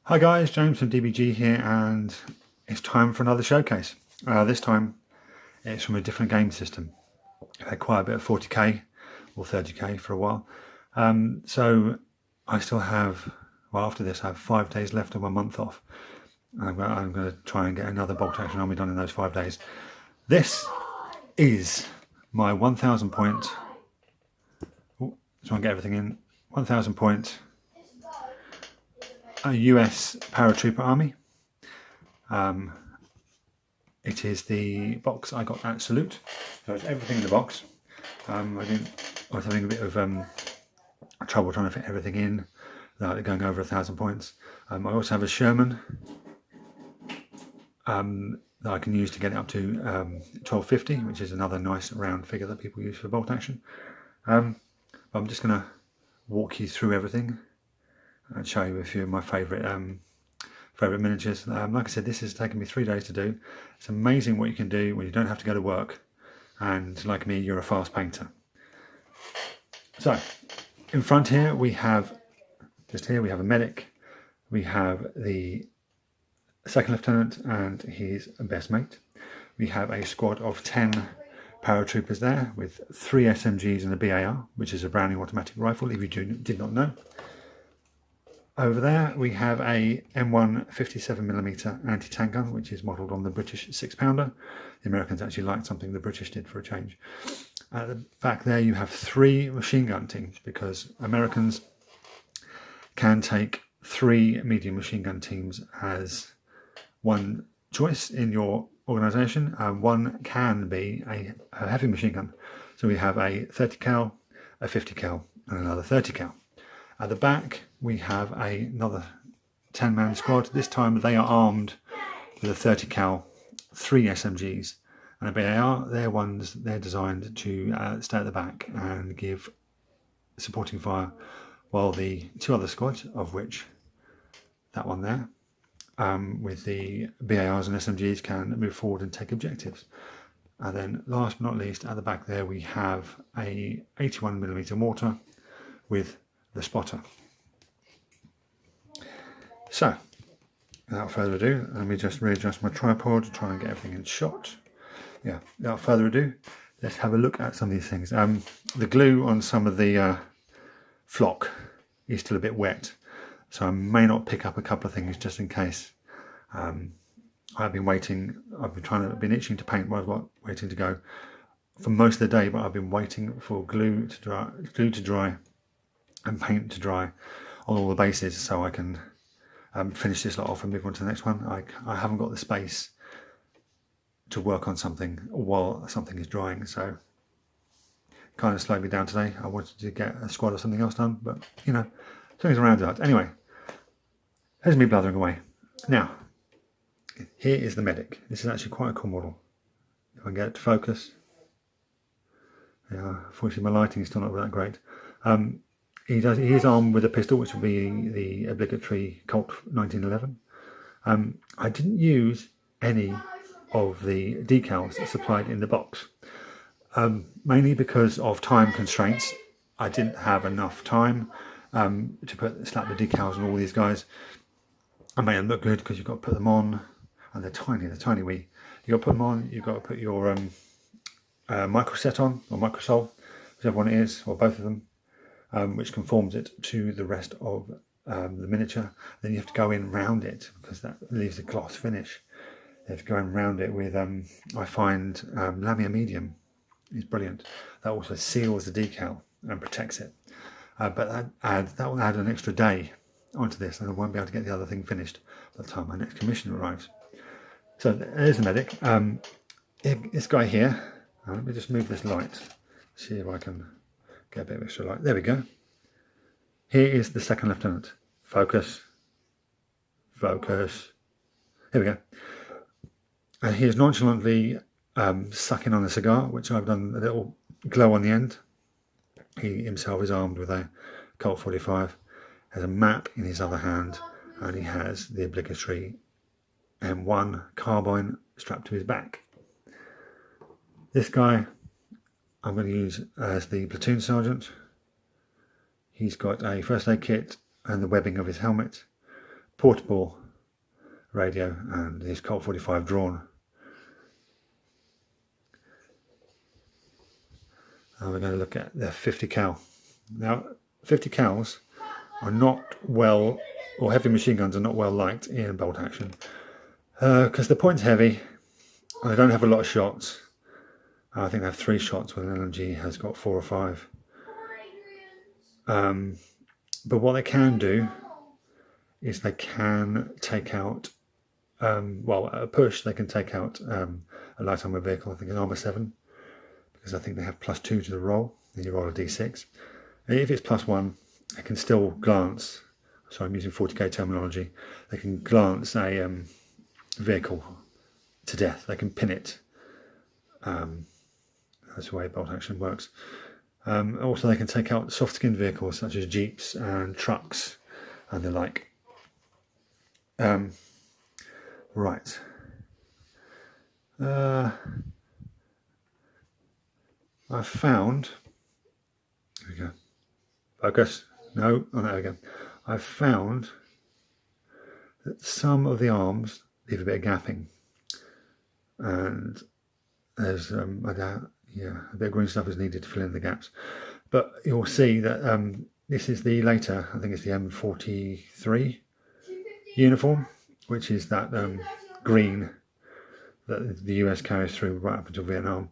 Hi guys, James from DBG here, and it's time for another showcase. This time it's from a different game system. I had quite a bit of 40k or 30k for a while. So I still have, well, after this I have 5 days left of my month off. I'm going to try and get another bolt action army done in those 5 days. This is my 1000 point, try and get everything in, 1000 point a US paratrooper army. It is the box I got at Salute, so it's everything in the box. I was having a bit of trouble trying to fit everything in without it going over 1000 points. I also have a Sherman that I can use to get it up to 1250, which is another nice round figure that people use for bolt action. But I'm just going to walk you through everything and show you a few of my favourite miniatures. Like I said, this has taken me 3 days to do. It's amazing what you can do when you don't have to go to work, and like me, you're a fast painter. So in front here we have, just here we have a medic, we have the second lieutenant and his best mate. We have a squad of 10 paratroopers there with 3 SMGs and a BAR, which is a Browning automatic rifle, if you did not know. Over there we have a M1 57mm anti-tank gun, which is modelled on the British 6-pounder. The Americans actually liked something the British did for a change. At the back there you have 3 machine gun teams, because Americans can take 3 medium machine gun teams as one choice in your organisation. One can be a heavy machine gun. So we have a 30 cal, a 50 cal and another 30 cal. At the back we have another 10-man squad. This time they are armed with a 30 cal, 3 SMGs and a BAR. They're designed to stay at the back and give supporting fire, while the 2 other squads, of which that one there with the BARs and SMGs, can move forward and take objectives. And then last but not least, at the back there we have a 81mm mortar with the spotter. So without further ado, let me just readjust my tripod to try and get everything in shot. Yeah, without further ado, let's have a look at some of these things. The glue on some of the flock is still a bit wet, so I may not pick up a couple of things just in case. I've been waiting, I've been itching to paint while I was waiting to go for most of the day, but I've been waiting for glue to dry and paint to dry on all the bases, so I can finish this lot off and move on to the next one. I haven't got the space to work on something while something is drying, so kind of slowed me down today. I wanted to get a squad or something else done, but you know, things around that. Anyway, here's me blathering away. Now, here is the medic. This is actually quite a cool model. If I can get it to focus. Yeah, unfortunately my lighting is still not that great. He is armed with a pistol, which will be the obligatory Colt 1911. I didn't use any of the decals supplied in the box, mainly because of time constraints. I didn't have enough time to slap the decals on all these guys. I made them look good because you've got to put them on, and they're tiny wee. You've got to put them on, you've got to put your micro set on, or microsol, whichever one it is, or both of them. Which conforms it to the rest of the miniature. Then you have to go in round it, because that leaves a gloss finish. You have to go in round it with, I find Lamia Medium is brilliant. That also seals the decal and protects it. But that will add an extra day onto this, and I won't be able to get the other thing finished by the time my next commission arrives. So there's the medic. This guy here, let me just move this light, see if I can get a bit of extra light. There we go. Here is the second lieutenant. Focus. Focus. Here we go. And he is nonchalantly sucking on a cigar, which I've done a little glow on the end. He himself is armed with a Colt 45, has a map in his other hand, and he has the obligatory M1 carbine strapped to his back. This guy I'm going to use as the platoon sergeant. He's got a first aid kit and the webbing of his helmet, portable radio, and this Colt 45 drawn. And we're going to look at the 50 cal. Now 50 cals are not well, or heavy machine guns are not well liked in bolt action because the point's heavy and they don't have a lot of shots. I think they have 3 shots when an LMG has got 4 or 5. But what they can do is they can take out, well, at a push they can take out a light armor vehicle, I think an armor 7, because I think they have +2 to the roll, and you roll a d6. And if it's +1, they can still glance, sorry I'm using 40k terminology, they can glance a vehicle to death, they can pin it. That's the way bolt action works. Also they can take out soft-skinned vehicles such as jeeps and trucks and the like. Right. I found, here we go, focus, no, oh there we go. I found that some of the arms leave a bit of gapping, and there's I doubt, yeah, a bit of green stuff is needed to fill in the gaps. But you'll see that this is the later, I think it's the M43 uniform, which is that green that the US carries through right up until Vietnam.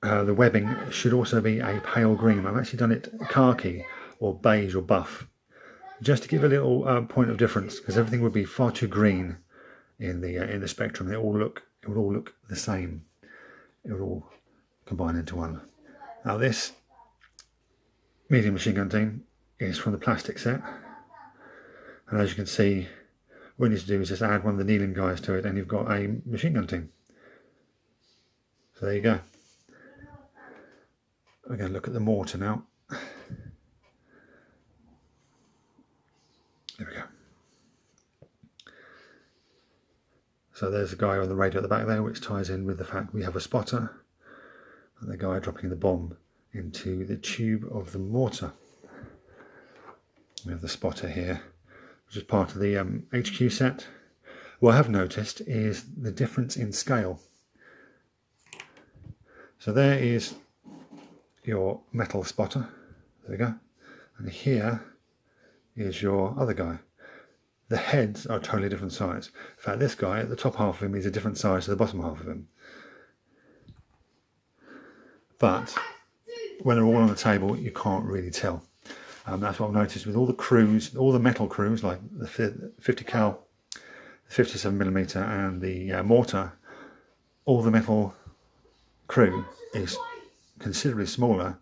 The webbing should also be a pale green. I've actually done it khaki or beige or buff, just to give a little point of difference, because everything would be far too green in the spectrum. It would all look the same. It would all combine into one. Now this medium machine gun team is from the plastic set, and as you can see, what you need to do is just add one of the kneeling guys to it, and you've got a machine gun team. So there you go. We're going to look at the mortar now. There we go. So there's the guy on the radio at the back there, which ties in with the fact we have a spotter and the guy dropping the bomb into the tube of the mortar. We have the spotter here, which is part of the HQ set. What I have noticed is the difference in scale. So there is your metal spotter, there we go, and here is your other guy. The heads are a totally different size. In fact, this guy at the top half of him is a different size to the bottom half of him. But when they're all on the table, you can't really tell. That's what I've noticed with all the crews, all the metal crews, like the 50 cal, the 57mm and the mortar. All the metal crew is considerably smaller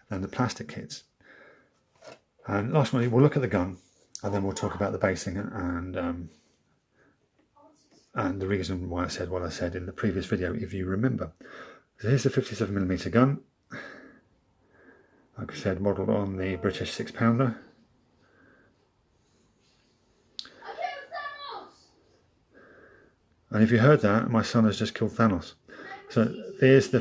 than the plastic kits. And lastly, we'll look at the gun, and then we'll talk about the basing and the reason why I said what I said in the previous video, if you remember. So here's the 57mm gun, like I said, modelled on the British 6-pounder. And if you heard that, my son has just killed Thanos. So there's the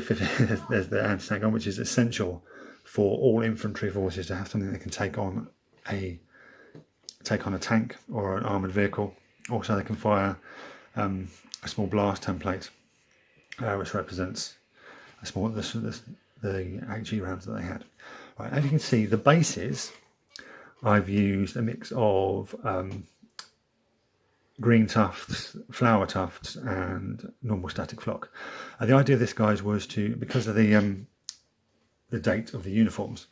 there's the anti-tank gun, which is essential for all infantry forces to have something that can take on a tank or an armoured vehicle. Also, they can fire a small blast template, which represents a small the HE rounds that they had. Right, as you can see, the bases I've used a mix of green tufts, flower tufts, and normal static flock. And the idea of this, guys, was to, because of the date of the uniforms,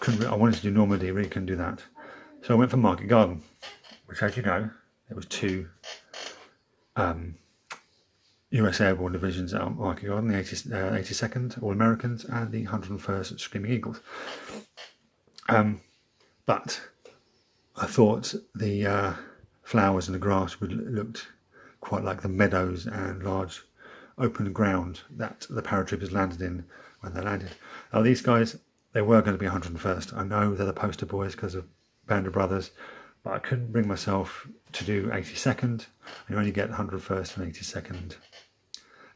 I wanted to do Normandy, really couldn't do that. So I went for Market Garden, which, as you know, there was 2 US Airborne divisions at Market Garden, the 82nd All Americans and the 101st Screaming Eagles. But I thought the flowers and the grass would looked quite like the meadows and large open ground that the paratroopers landed in when they landed. Now these guys, they were going to be 101st. I know they're the poster boys because of Band of Brothers, but I couldn't bring myself to do 82nd. You only get 101st and 82nd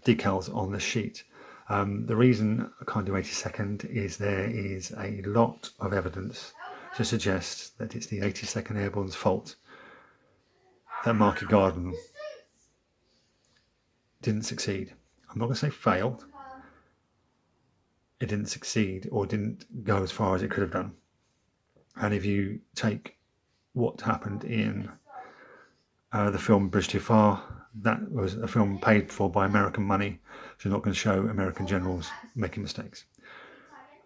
decals on the sheet. The reason I can't do 82nd is there is a lot of evidence to suggest that it's the 82nd Airborne's fault that Market Garden didn't succeed. I'm not going to say failed. It didn't succeed or didn't go as far as it could have done. And if you take what happened in the film Bridge Too Far, that was a film paid for by American money, so you're not going to show American generals making mistakes.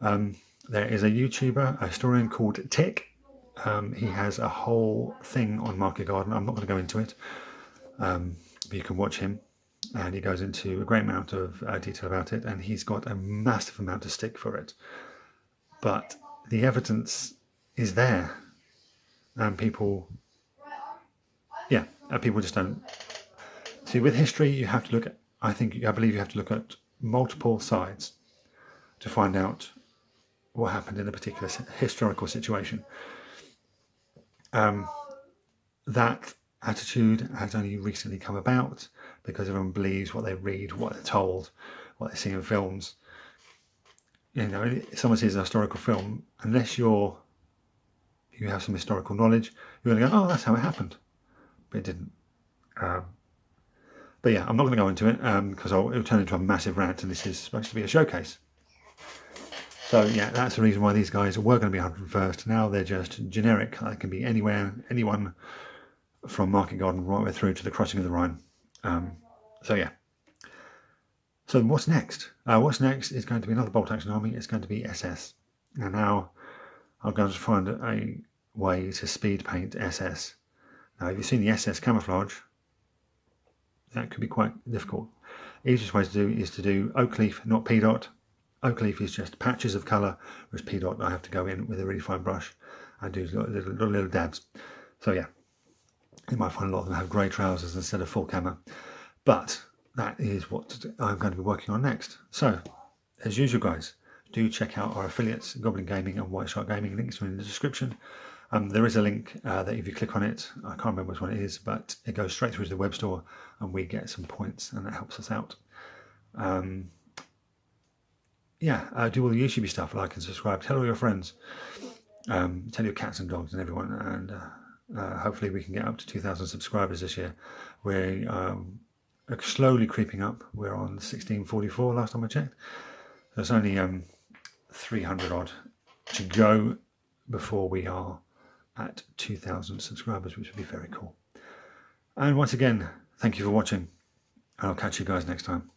There is a YouTuber, a historian called Tick. He has a whole thing on Market Garden. I'm not going to go into it, but you can watch him, and he goes into a great amount of detail about it, and he's got a massive amount of stick for it. But the evidence is there, and people just don't see. With history, you have to look at, I believe you have to look at multiple sides to find out what happened in a particular historical situation. That attitude has only recently come about because everyone believes what they read, what they're told, what they see in films. You know, if someone sees a historical film, unless you have some historical knowledge, you're going to go, oh, that's how it happened. But it didn't. But yeah, I'm not going to go into it because it'll turn into a massive rant, and this is supposed to be a showcase. So yeah, that's the reason why these guys were going to be 101st. Now they're just generic. They can be anywhere, anyone from Market Garden right way through to the crossing of the Rhine. So yeah. So what's next? What's next is going to be another bolt action army. It's going to be SS. And now I'm going to find a way to speed paint SS. Now, if you've seen the SS camouflage, that could be quite difficult. Easiest way to do is to do oak leaf, not P dot. Oak leaf is just patches of colour, whereas P dot I have to go in with a really fine brush and do little dabs. So yeah, you might find a lot of them have grey trousers instead of full camo. But that is what I'm going to be working on next. So, as usual guys, do check out our affiliates, Goblin Gaming and White Shark Gaming. Links are in the description. There is a link that if you click on it, I can't remember which one it is, but it goes straight through to the web store and we get some points and that helps us out. Do all the YouTube stuff, like and subscribe, tell all your friends, tell your cats and dogs and everyone, and hopefully we can get up to 2,000 subscribers this year. We're slowly creeping up. We're on 1644 last time I checked. There's only 300 odd to go before we are at 2,000 subscribers, which would be very cool. And once again, thank you for watching, and I'll catch you guys next time.